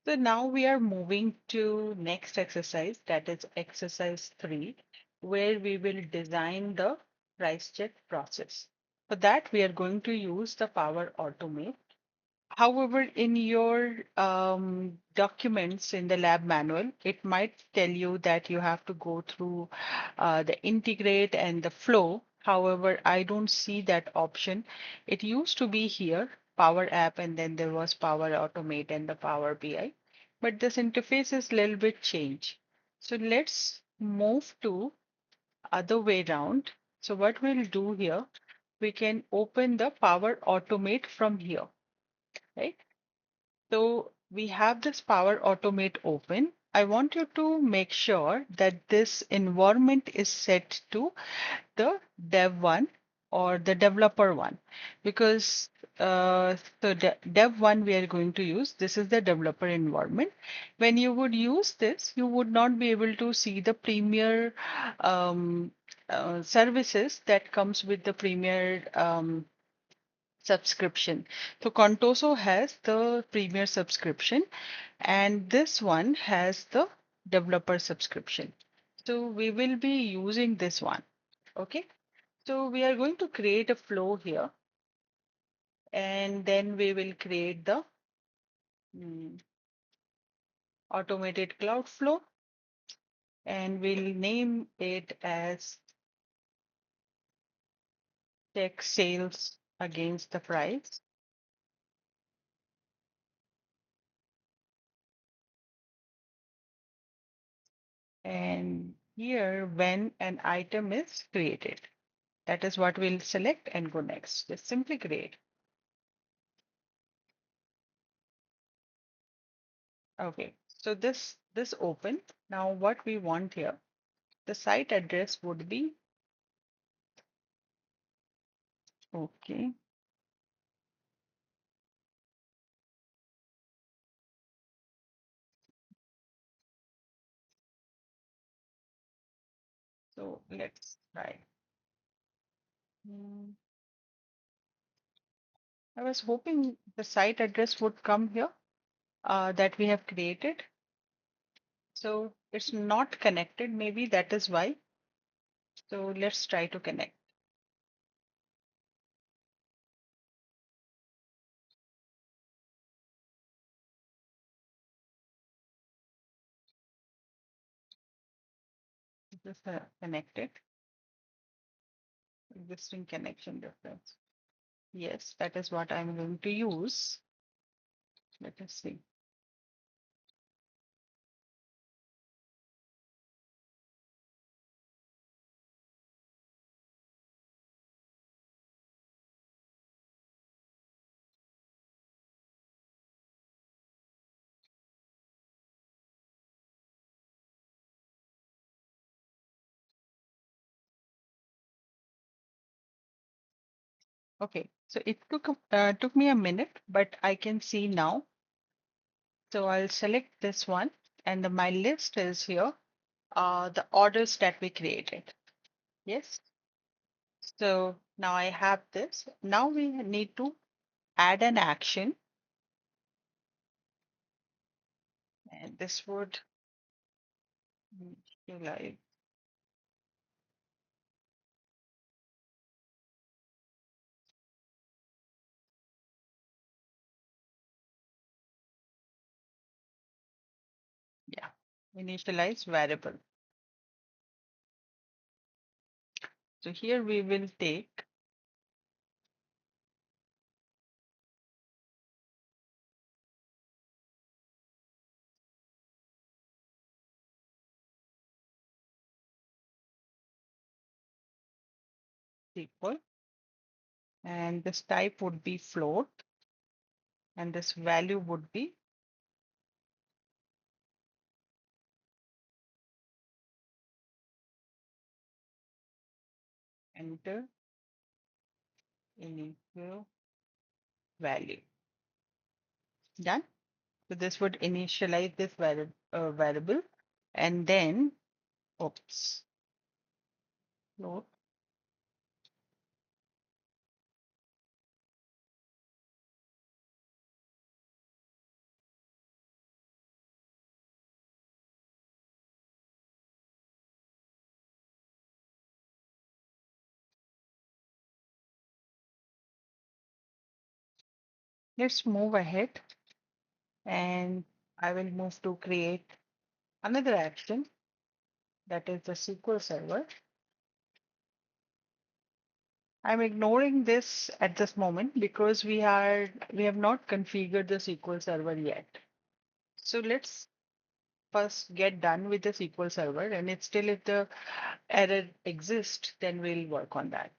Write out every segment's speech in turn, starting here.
So now we are moving to next exercise, that is exercise 3, where we will design the price check process. For that, we are going to use the Power Automate. However, in your documents in the lab manual, it might tell you that you have to go through the integrate and the flow. However, I don't see that option. It used to be here, Power App, and then there was Power Automate and the Power BI. But this interface is a little bit changed. So let's move to other way around. So what we'll do here, we can open the Power Automate from here, right? So we have this Power Automate open. I want you to make sure that this environment is set to the dev one or the developer one because dev one we are going to use. This is the developer environment. When you would use this, you would not be able to see the premier um, services that comes with the premier subscription. So Contoso has the premier subscription and this one has the developer subscription. So we will be using this one. Okay. So we are going to create a flow here and then we will create the mm, automated cloud flow and we'll name it as check sales against the price. And here when an item is created. That is what we'll select and go next. Just simply create. Okay, so this open. Now what we want here, the site address would be okay. So let's try. Hmm, I was hoping the site address would come here that we have created. So it's not connected. Maybe that is why. So let's try to connect. Just connected. Existing connection reference. Yes, that is what I'm going to use. Let us see. Okay, so it took me a minute, but I can see now. So I'll select this one, and my list is here. The orders that we created. Yes. So now I have this. Now we need to add an action, and this would be like yeah, initialize variable. So here we will take equal, and this type would be float, and this value would be enter initial value. Done. So this would initialize this variable and then, oops, float. Let's move ahead and I will move to create another action that is the SQL Server. I'm ignoring this at this moment because we have not configured the SQL Server yet. So let's first get done with the SQL Server, and it's still if the error exists, then we'll work on that.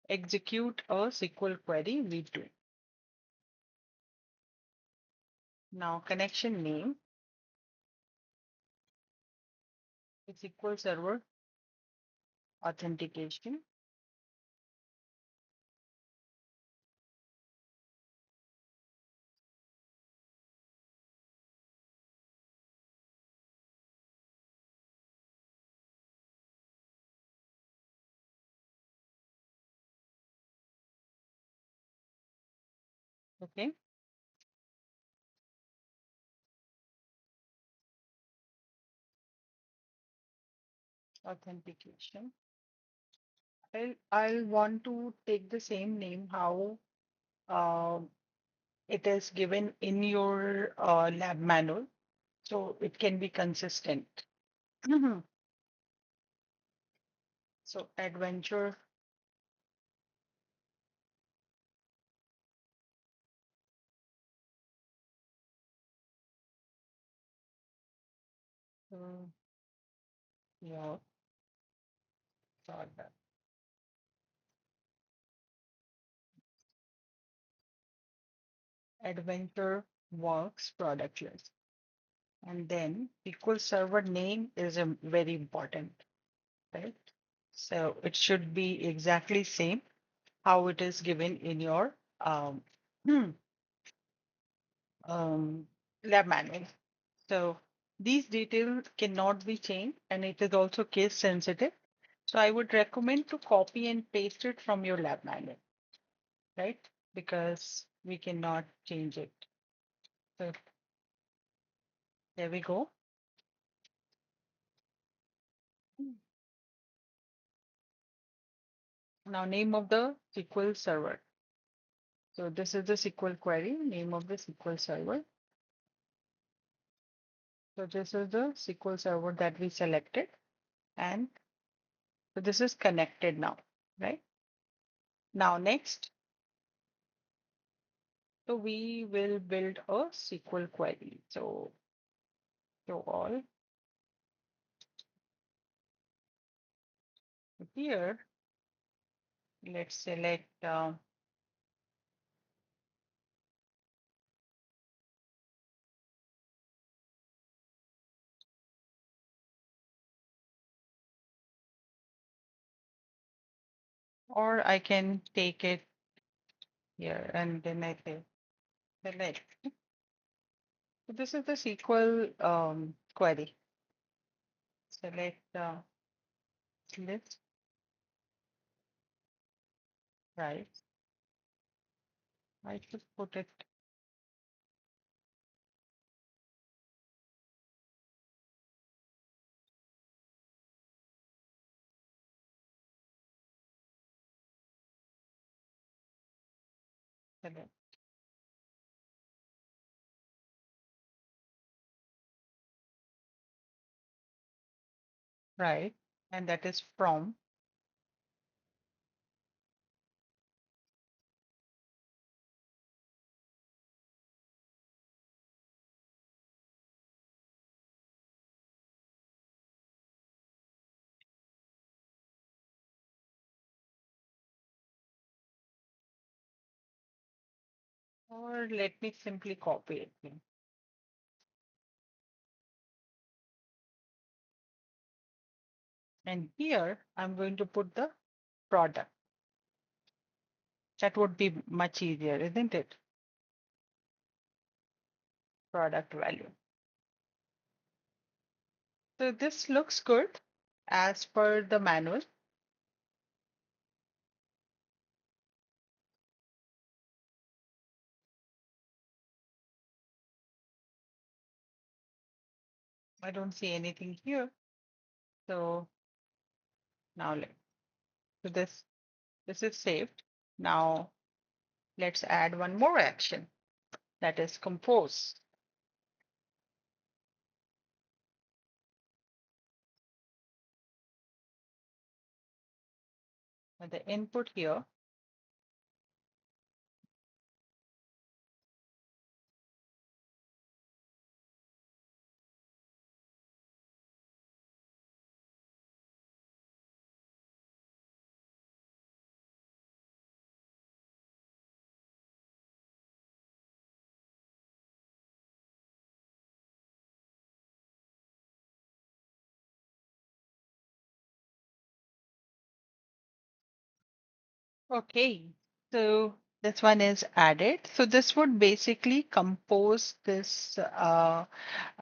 Execute a SQL query v2. Now connection name is SQL Server authentication. Okay. Authentication. I'll want to take the same name how uh, it is given in your lab manual, so it can be consistent. Mhm. So adventure uh, yeah, product. Adventure works product list. And then SQL Server name is very important, right? So it should be exactly same how it is given in your hmm, um, lab manual. So these details cannot be changed and it is also case sensitive. So I would recommend to copy and paste it from your lab manual, right? Because we cannot change it. So there we go. Now name of the SQL server. So this is the SQL query, name of the SQL server. So this is the SQL server that we selected. And so this is connected now, right? Now next, so we will build a SQL query. So show all here. Let's select or I can take it here and then I say select. So this is the SQL query. Select list, right? I should put it select, right? And that is from. Or let me simply copy it. And here I'm going to put the product. That would be much easier, isn't it? Product value. So this looks good as per the manual. I don't see anything here. So now let's do this. This is saved. Now let's add one more action, that is compose. And the input here, okay, so this one is added. So this would basically compose this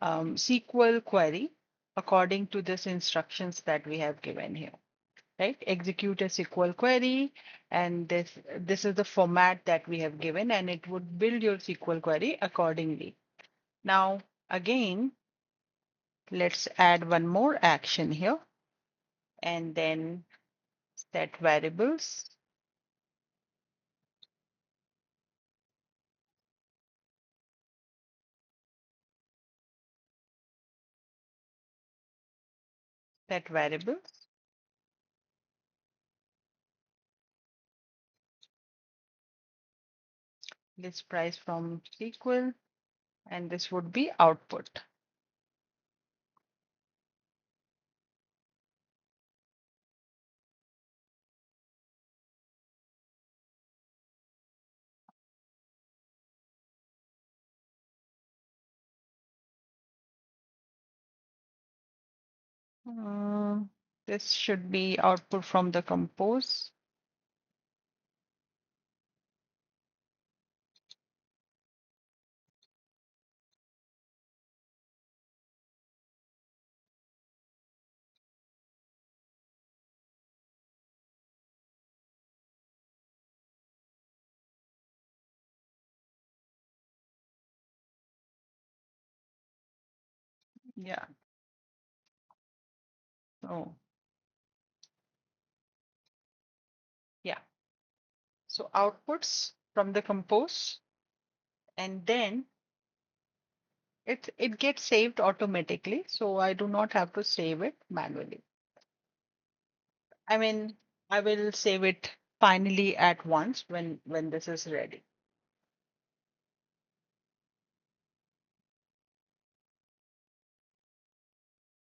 SQL query according to this instructions that we have given here, right? Execute a SQL query, and this is the format that we have given, and it would build your SQL query accordingly. Now, again, let's add one more action here, and then set variables, set variables, list price from SQL, and this would be output. Uh, this should be output from the compose. Yeah. So yeah. So outputs from the compose, and then it gets saved automatically. So I do not have to save it manually. I mean, I will save it finally at once when this is ready.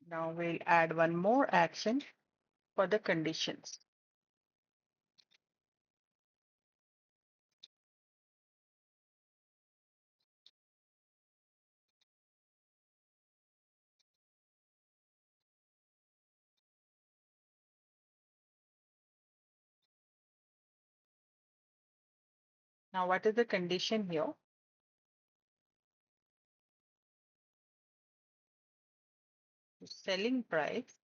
Now we'll add one more action for the conditions. Now, what is the condition here? The selling price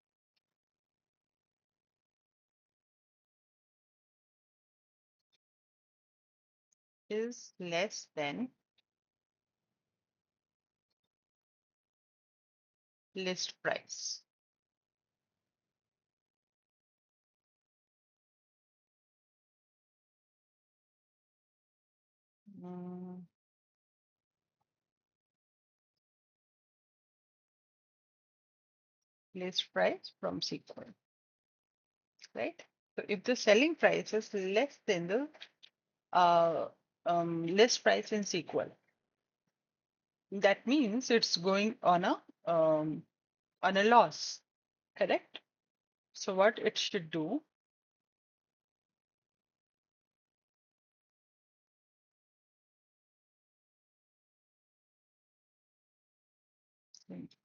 is less than list price. Mm, list price from SQL, right? So if the selling price is less than the uh, list price in SQL, that means it's going on a loss, correct? So what it should do,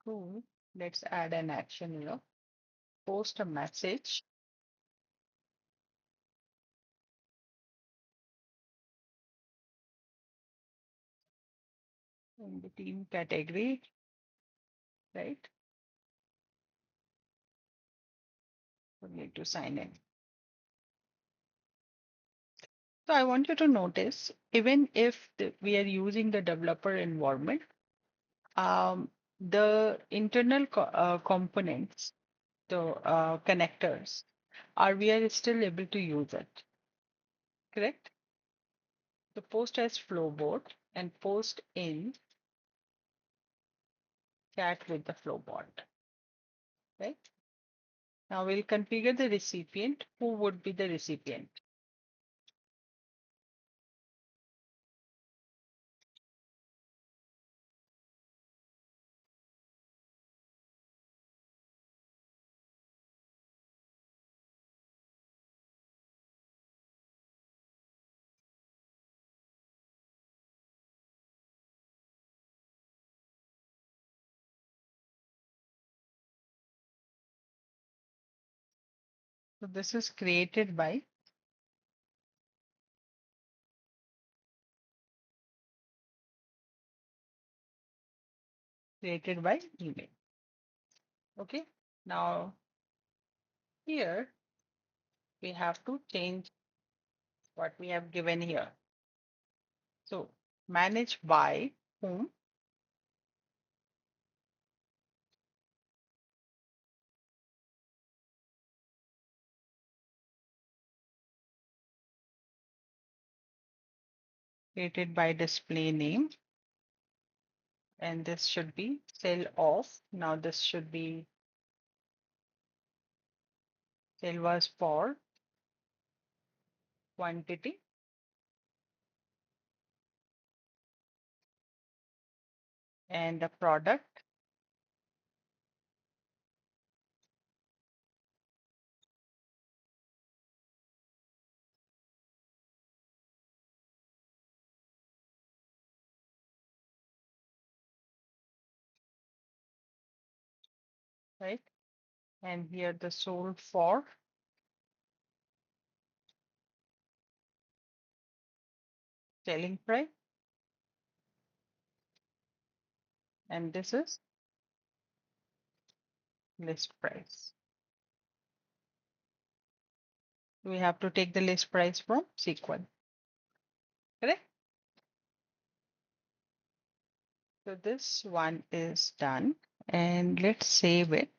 cool. Let's add an action here. Post a message in the team category, right? We need to sign in. So I want you to notice, even if we are using the developer environment, um, the internal components, the connectors, are we are still able to use it. correct? So post as flowboard and post in chat with the flowboard, right? Now we'll configure the recipient. Who would be the recipient? So this is created by email. Okay. Now here we have to change what we have given here. So manage by whom, created by display name, and this should be cell off. Now this should be cell was for quantity, and the product, right? And here the sold for selling price, and this is list price. We have to take the list price from SQL, correct? So this one is done, and let's save it.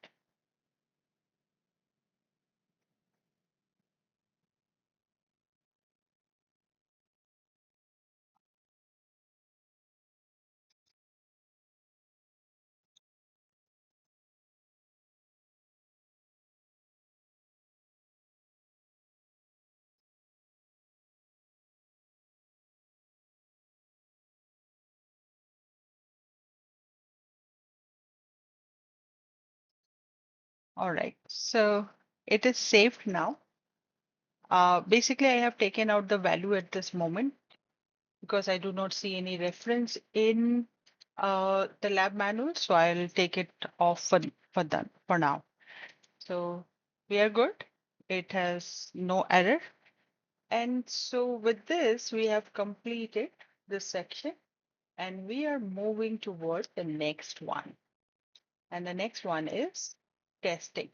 All right, so it is saved now. Basically, I have taken out the value at this moment because I do not see any reference in the lab manual, so I'll take it off for now. So we are good. It has no error. And so with this, we have completed this section and we are moving towards the next one. And the next one is testing.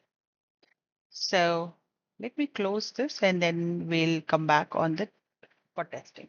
So let me close this and then we'll come back on the for testing.